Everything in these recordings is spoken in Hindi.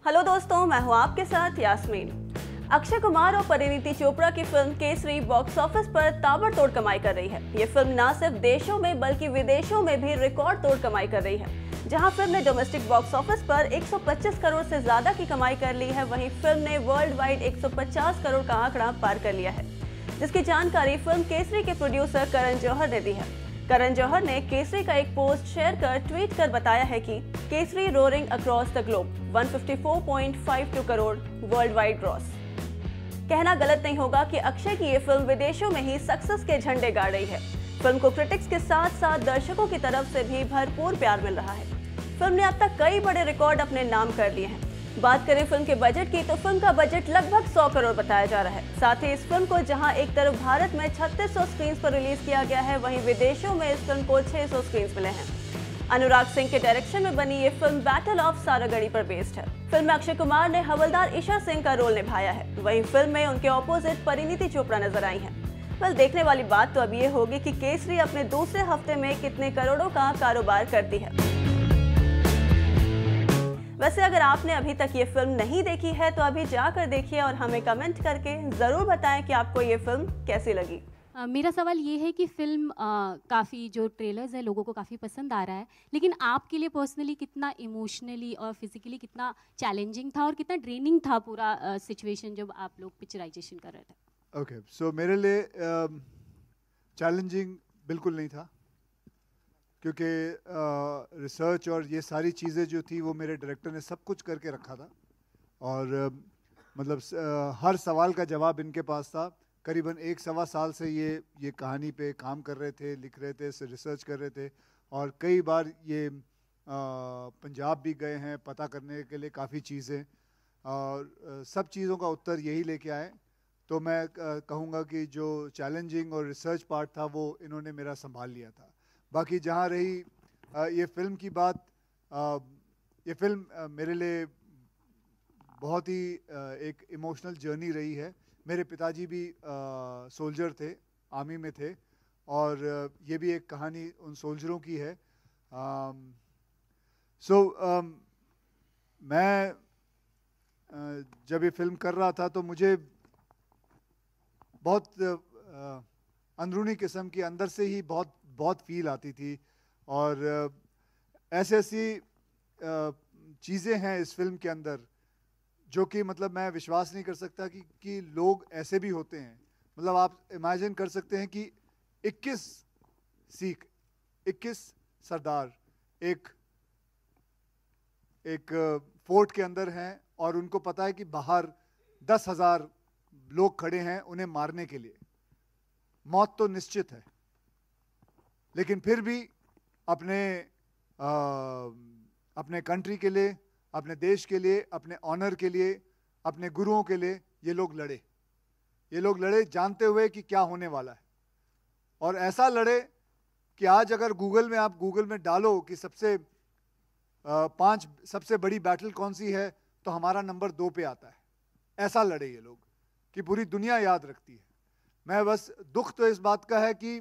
हेलो दोस्तों, मैं हूं आपके साथ यास्मीन। अक्षय कुमार और परिणीति चोपड़ा की फिल्म केसरी बॉक्स ऑफिस पर ताबड़तोड़ कमाई कर रही है। ये फिल्म न सिर्फ देशों में बल्कि विदेशों में भी रिकॉर्ड तोड़ कमाई कर रही है। जहां फिल्म ने डोमेस्टिक बॉक्स ऑफिस पर 125 करोड़ से ज्यादा की कमाई कर ली है, वहीं फिल्म ने वर्ल्ड वाइड 150 करोड़ का आंकड़ा पार कर लिया है, जिसकी जानकारी फिल्म केसरी के प्रोड्यूसर करण जौहर ने दी है। करण जौहर ने केसरी का एक पोस्ट शेयर कर ट्वीट कर बताया है कि Kesari roaring across the globe 154.52 crore world wide gross. कहना गलत नहीं होगा कि अक्षय की ये फिल्म विदेशों में ही सक्सेस के झंडे गाड़ रही है। फिल्म को क्रिटिक्स के साथ साथ दर्शकों की तरफ से भी भरपूर प्यार मिल रहा है। फिल्म ने अब तक कई बड़े रिकॉर्ड अपने नाम कर लिए हैं। बात करें फिल्म के बजट की, तो फिल्म का बजट लगभग 100 करोड़ बताया जा रहा है। साथ ही इस फिल्म को जहां एक तरफ भारत में 3600 स्क्रीन पर रिलीज किया गया है, वहीं विदेशों में इस फिल्म को 600 स्क्रीन मिले हैं। अनुराग सिंह के डायरेक्शन में बनी ये फिल्म बैटल ऑफ सारागढ़ी पर बेस्ड है। फिल्म में अक्षय कुमार ने हवलदार ईशा सिंह का रोल निभाया है, वहीं फिल्म में उनके ऑपोजिट परिणीति चोपड़ा नजर आई हैं। वेल, देखने वाली बात तो अब ये होगी कि केसरी अपने दूसरे हफ्ते में कितने करोड़ों का कारोबार करती है। वैसे अगर आपने अभी तक ये फिल्म नहीं देखी है तो अभी जाकर देखिए और हमें कमेंट करके ज़रूर बताएं कि आपको ये फिल्म कैसी लगी। मेरा सवाल ये है कि फ़िल्म काफ़ी जो ट्रेलर्स है लोगों को काफ़ी पसंद आ रहा है, लेकिन आपके लिए पर्सनली कितना इमोशनली और फिजिकली कितना चैलेंजिंग था और कितना ड्रेनिंग था पूरा सिचुएशन जब आप लोग पिक्चराइजेशन कर रहे थे? ओके, सो मेरे लिए चैलेंजिंग बिल्कुल नहीं था, क्योंकि रिसर्च और ये सारी चीज़ें जो थी वो मेरे डायरेक्टर ने सब कुछ करके रखा था। और मतलब हर सवाल का जवाब इनके पास था। करीबन 1-1.25 साल से ये कहानी पे काम कर रहे थे, लिख रहे थे, रिसर्च कर रहे थे, और कई बार ये पंजाब भी गए हैं पता करने के लिए काफ़ी चीज़ें, और सब चीज़ों का उत्तर यही लेके आए। तो मैं कहूँगा कि जो चैलेंजिंग और रिसर्च पार्ट था वो इन्होंने मेरा संभाल लिया था। बाकी जहाँ रही ये फिल्म की बात, ये फिल्म मेरे लिए बहुत ही एक इमोशनल जर्नी रही है। मेरे पिताजी भी सोल्जर थे, आर्मी में थे, और ये भी एक कहानी उन सोल्जरों की है। मैं जब ये फिल्म कर रहा था तो मुझे बहुत अंदरूनी किस्म की अंदर से ही बहुत फील आती थी, और ऐसी चीज़ें हैं इस फिल्म के अंदर जो कि मतलब मैं विश्वास नहीं कर सकता कि लोग ऐसे भी होते हैं। मतलब आप इमेजिन कर सकते हैं कि 21 सिख, 21 सरदार एक फोर्ट के अंदर हैं, और उनको पता है कि बाहर 10,000 लोग खड़े हैं उन्हें मारने के लिए। मौत तो निश्चित है, लेकिन फिर भी अपने कंट्री के लिए, अपने देश के लिए, अपने ऑनर के लिए, अपने गुरुओं के लिए ये लोग लड़े जानते हुए कि क्या होने वाला है। और ऐसा लड़े कि आज अगर आप गूगल में डालो कि 5 सबसे बड़ी बैटल कौन सी है, तो हमारा नंबर 2 पे आता है। ऐसा लड़े ये लोग कि पूरी दुनिया याद रखती है। मैं बस दुख तो इस बात का है कि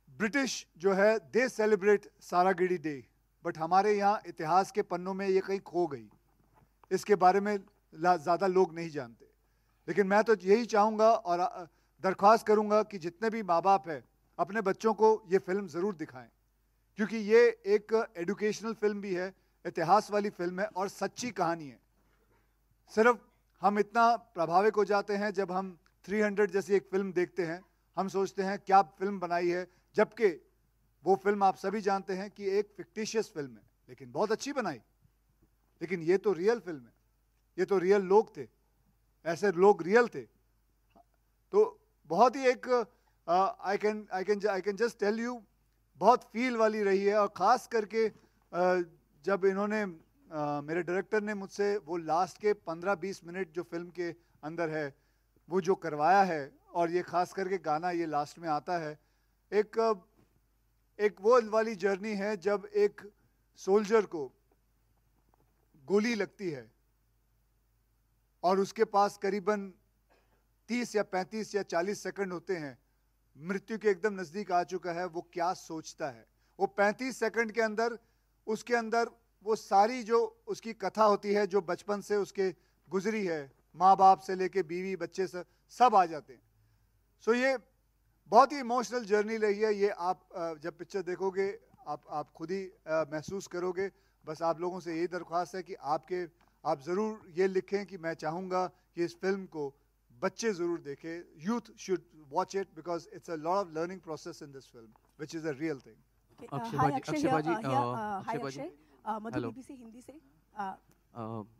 ब्रिटिश जो है दे सेलिब्रेट सारागढ़ी डे, बट हमारे यहाँ इतिहास के पन्नों में ये कहीं खो गई। इसके बारे में ज़्यादा लोग नहीं जानते। लेकिन मैं तो यही चाहूँगा और दरख्वास्त करूँगा कि जितने भी माँ बाप हैं अपने बच्चों को ये फिल्म ज़रूर दिखाएं, क्योंकि ये एक एजुकेशनल फिल्म भी है, इतिहास वाली फिल्म है और सच्ची कहानी है। सिर्फ हम इतना प्रभावित हो जाते हैं जब हम 300 जैसी एक फिल्म देखते हैं, हम सोचते हैं क्या फिल्म बनाई है, जबकि वो फिल्म आप सभी जानते हैं कि एक फिक्टिशियस फिल्म है, लेकिन बहुत अच्छी बनाई। लेकिन ये तो रियल फिल्म है, ये तो रियल लोग थे, ऐसे लोग रियल थे। तो बहुत ही एक I can just tell you बहुत फील वाली रही है। और ख़ास करके जब इन्होंने मेरे डायरेक्टर ने मुझसे वो लास्ट के 15-20 मिनट जो फिल्म के अंदर है वो जो करवाया है, और ये ख़ास करके गाना ये लास्ट में आता है, एक वो वाली जर्नी है जब एक सोल्जर को गोली लगती है और उसके पास करीबन 30 या 35 या 40 सेकंड होते हैं, मृत्यु के एकदम नज़दीक आ चुका है। वो क्या सोचता है, वो 35 सेकंड के अंदर उसके अंदर वो सारी जो उसकी कथा होती है, जो बचपन से उसके गुजरी है, माँ बाप से लेके बीवी बच्चे से सब आ जाते हैं। सो ये बहुत ही इमोशनल जर्नी रही है। ये आप जब पिक्चर देखोगे आप खुद ही महसूस करोगे। बस आप लोगों से यही दरख्वास्त है कि आप ज़रूर ये लिखें कि मैं चाहूँगा कि इस फिल्म को बच्चे ज़रूर देखें, youth should watch it because it's a lot of learning process in this film which is a real thing. Madhu BBC Hindi से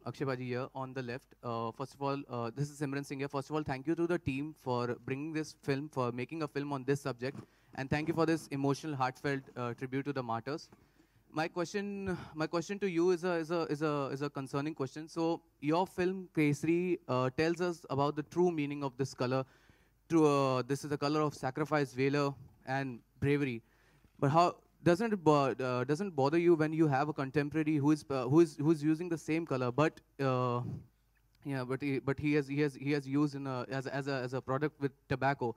Akshay Baji here on the left. First of all, this is Simran Singh here. First of all, thank you to the team for bringing this film, for making a film on this subject, and thank you for this emotional, heartfelt tribute to the martyrs. My question to you is a concerning question. So your film Kesari tells us about the true meaning of this color. This is the color of sacrifice, valor, and bravery. But how doesn't bother you when you have a contemporary who is using the same color, but he has used as a product with tobacco.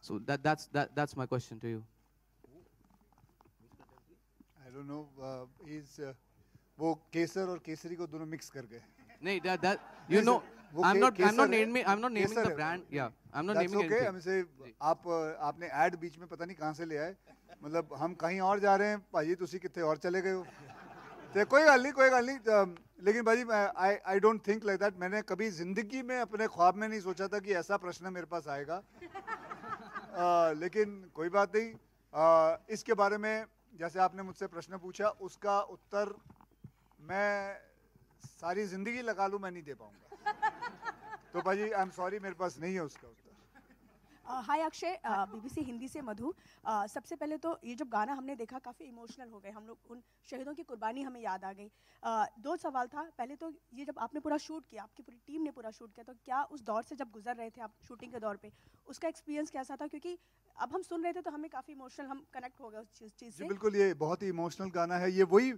So that's my question to you. I don't know. वो केसर और केसरी को दोनों मिक्स कर गए. नहीं, that you know. I'm not naming the brand. Yeah, I'm not naming anything. That's okay. आपने ऐड बीच में पता नहीं कहाँ से ले आए. मतलब हम कहीं और जा रहे हैं, भाजी तुसी कितने और चले गए हो. तो कोई गल नहीं. लेकिन भाजी I don't think like that. मैंने कभी जिंदगी में अपने ख्वाब में नहीं सोचा था कि ऐसा प्रश्न मेरे पास आएगा. लेकिन कोई बात नहीं. इसके बारे में जैसे आपने मुझसे प्रश्न पूछा, उसका उत्तर मैं सारी जिंदगी लगा लूं, मैं नहीं दे पाऊंगा. तो भाजी आई एम सॉरी, मेरे पास नहीं है उसका उत्तर. हाय अक्षय, BBC हिंदी से मधु. सबसे पहले तो ये जब गाना हमने देखा काफ़ी इमोशनल हो गए हम लोग. उन शहीदों की कुर्बानी हमें याद आ गई. दो सवाल था. पहले तो ये जब आपने पूरा शूट किया, आपकी पूरी टीम ने पूरा शूट किया, तो क्या उस दौर से जब गुजर रहे थे आप शूटिंग के दौर पे, उसका एक्सपीरियंस कैसा था? क्योंकि अब हम सुन रहे थे तो हमें काफ़ी इमोशनल, हम कनेक्ट हो गए उस चीज़ से. बिल्कुल, ये बहुत ही इमोशनल गाना है. ये वही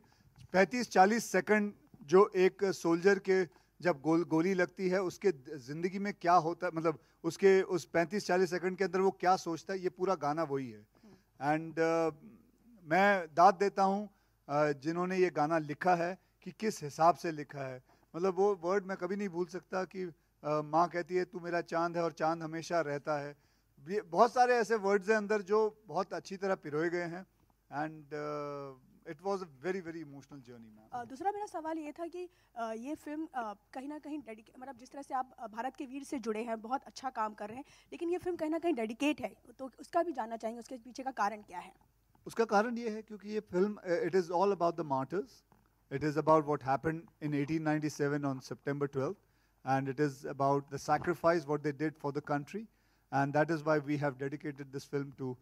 35-40 सेकंड जो एक सोल्जर के जब गोली लगती है उसके ज़िंदगी में क्या होता है, मतलब उसके उस 35-40 सेकंड के अंदर वो क्या सोचता है, ये पूरा गाना वही है. एंड मैं दाद देता हूँ जिन्होंने ये गाना लिखा है कि किस हिसाब से लिखा है. मतलब वो वर्ड मैं कभी नहीं भूल सकता कि माँ कहती है तू मेरा चांद है और चांद हमेशा रहता है. बहुत सारे ऐसे वर्ड्स हैं अंदर जो बहुत अच्छी तरह पिरोए गए हैं. And it was a very very emotional journey ma'am. दूसरा मेरा सवाल ये था कि ये फिल्म कहीं ना कहीं मतलब जिस तरह से आप भारत के वीर से जुड़े हैं, बहुत अच्छा काम कर रहे हैं, लेकिन ये फिल्म कहीं ना कहीं डेडिकेट है, तो उसका भी जानना चाहेंगे, उसके पीछे का कारण क्या है? उसका कारण ये है क्योंकि ये film it is all about the martyrs. It is about what happened in 1897 on September 12th, and it is about the sacrifice what they did for the country, and that is why we have dedicated this film to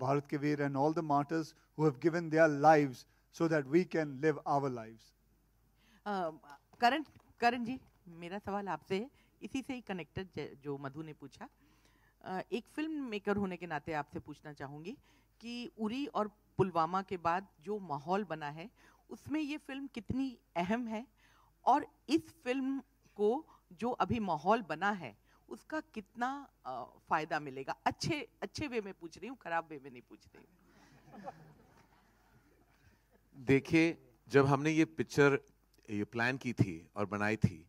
Bharat Ke Veer and all the martyrs who have given their lives so that we can live our lives. करण जी, मेरा सवाल आपसे है, इसी से ही कनेक्टेड जो मधु ने पूछा. एक फिल्म मेकर होने के नाते आपसे पूछना चाहूँगी कि उरी और पुलवामा के बाद जो माहौल बना है उसमें ये फिल्म कितनी अहम है, और इस फिल्म को जो अभी माहौल बना है उसका कितना फायदा मिलेगा? अच्छे वे में पूछ रही हूँ, खराब वे में नहीं पूछ रही हूँ. देखिए, जब हमने ये पिक्चर प्लान की थी और बनाई थी,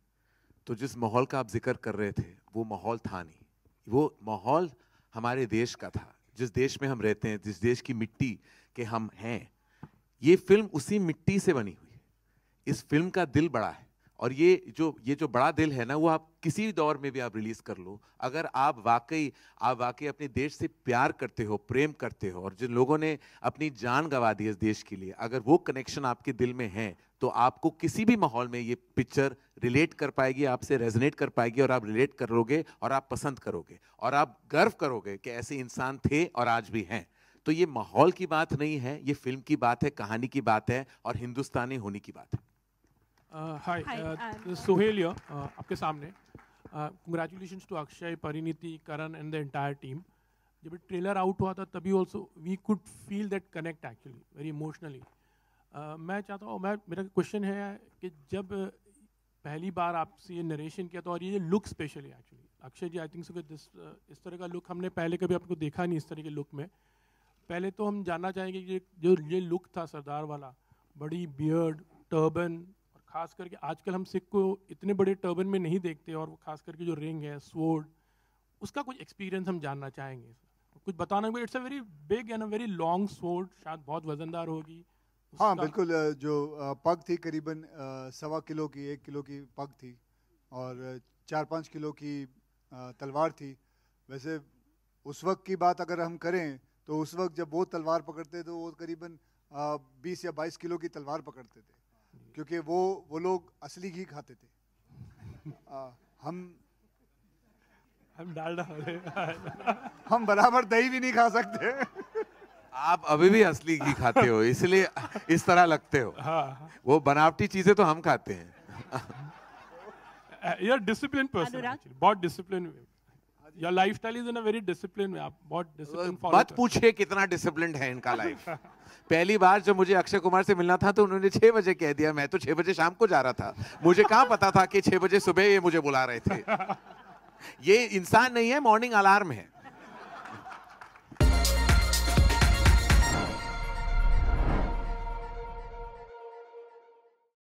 तो जिस माहौल का आप जिक्र कर रहे थे वो माहौल था नहीं. वो माहौल हमारे देश का था, जिस देश में हम रहते हैं, जिस देश की मिट्टी के हम हैं. ये फिल्म उसी मिट्टी से बनी हुई है. इस फिल्म का दिल बड़ा है, और ये जो बड़ा दिल है ना, वो आप किसी दौर में भी आप रिलीज कर लो. अगर आप वाकई अपने देश से प्यार करते हो, प्रेम करते हो, और जिन लोगों ने अपनी जान गंवा दी इस देश के लिए, अगर वो कनेक्शन आपके दिल में है, तो आपको किसी भी माहौल में ये पिक्चर रिलेट कर पाएगी, आपसे रेजोनेट कर पाएगी, और आप रिलेट करोगे और आप पसंद करोगे और आप गर्व करोगे कि ऐसे इंसान थे और आज भी हैं. तो ये माहौल की बात नहीं है, ये फिल्म की बात है, कहानी की बात है, और हिंदुस्तानी होने की बात है. हाय, सोहेल here, आपके सामने. Congratulations to Akshay, Pariniti, Karan and the entire team. जब ट्रेलर आउट हुआ था तभी also we could feel that connect actually very emotionally. मैं चाहता हूँ, मेरा क्वेश्चन है कि जब पहली बार आपसे ये नरेशन किया था, और ये look specially actually Akshay ji, I think so कि इस तरह का लुक हमने पहले कभी आपको देखा नहीं इस तरह के लुक में. पहले तो हम जानना चाहेंगे कि जो ये लुक था सरदार वाला, बड़ी बियर्ड, टर्बन, और खास करके आजकल हम सिख को इतने बड़े टर्बन में नहीं देखते, और खास करके जो रिंग है, स्वॉर्ड, उसका कुछ एक्सपीरियंस हम जानना चाहेंगे। कुछ बताना, it's a very big and a very long sword, शायद बहुत वजनदार होगी। हाँ बिल्कुल, जो पग थी करीबन 1.25 किलो की, 1 किलो की पग थी, और 4-5 किलो की तलवार थी। वैसे उस वक्त की बात अगर हम करें तो उस वक्त जब वो तलवार पकड़ते तो वो करीबन 20 या 22 किलो की तलवार पकड़ते थे, क्योंकि वो लोग असली घी खाते थे। हम डालडा हम बराबर दही भी नहीं खा सकते। आप अभी भी असली घी खाते हो, इसलिए इस तरह लगते हो। हाँ। वो बनावटी चीजें तो हम खाते हैं। You're disciplined person actually, बहुत discipline. Your lifestyle is in a very disciplined way, आप बहुत डिसिप्लिन फॉलो। मत पूछिए कितना डिसिप्लिन्ड है इनका लाइफ। पहली बार जब मुझे अक्षय कुमार से मिलना था तो उन्होंने 6 बजे कह दिया, मैं तो 6 बजे शाम को जा रहा था, मुझे कहाँ पता था कि 6 बजे सुबह ये मुझे बुला रहे थे। ये इंसान नहीं है, मॉर्निंग अलार्म है।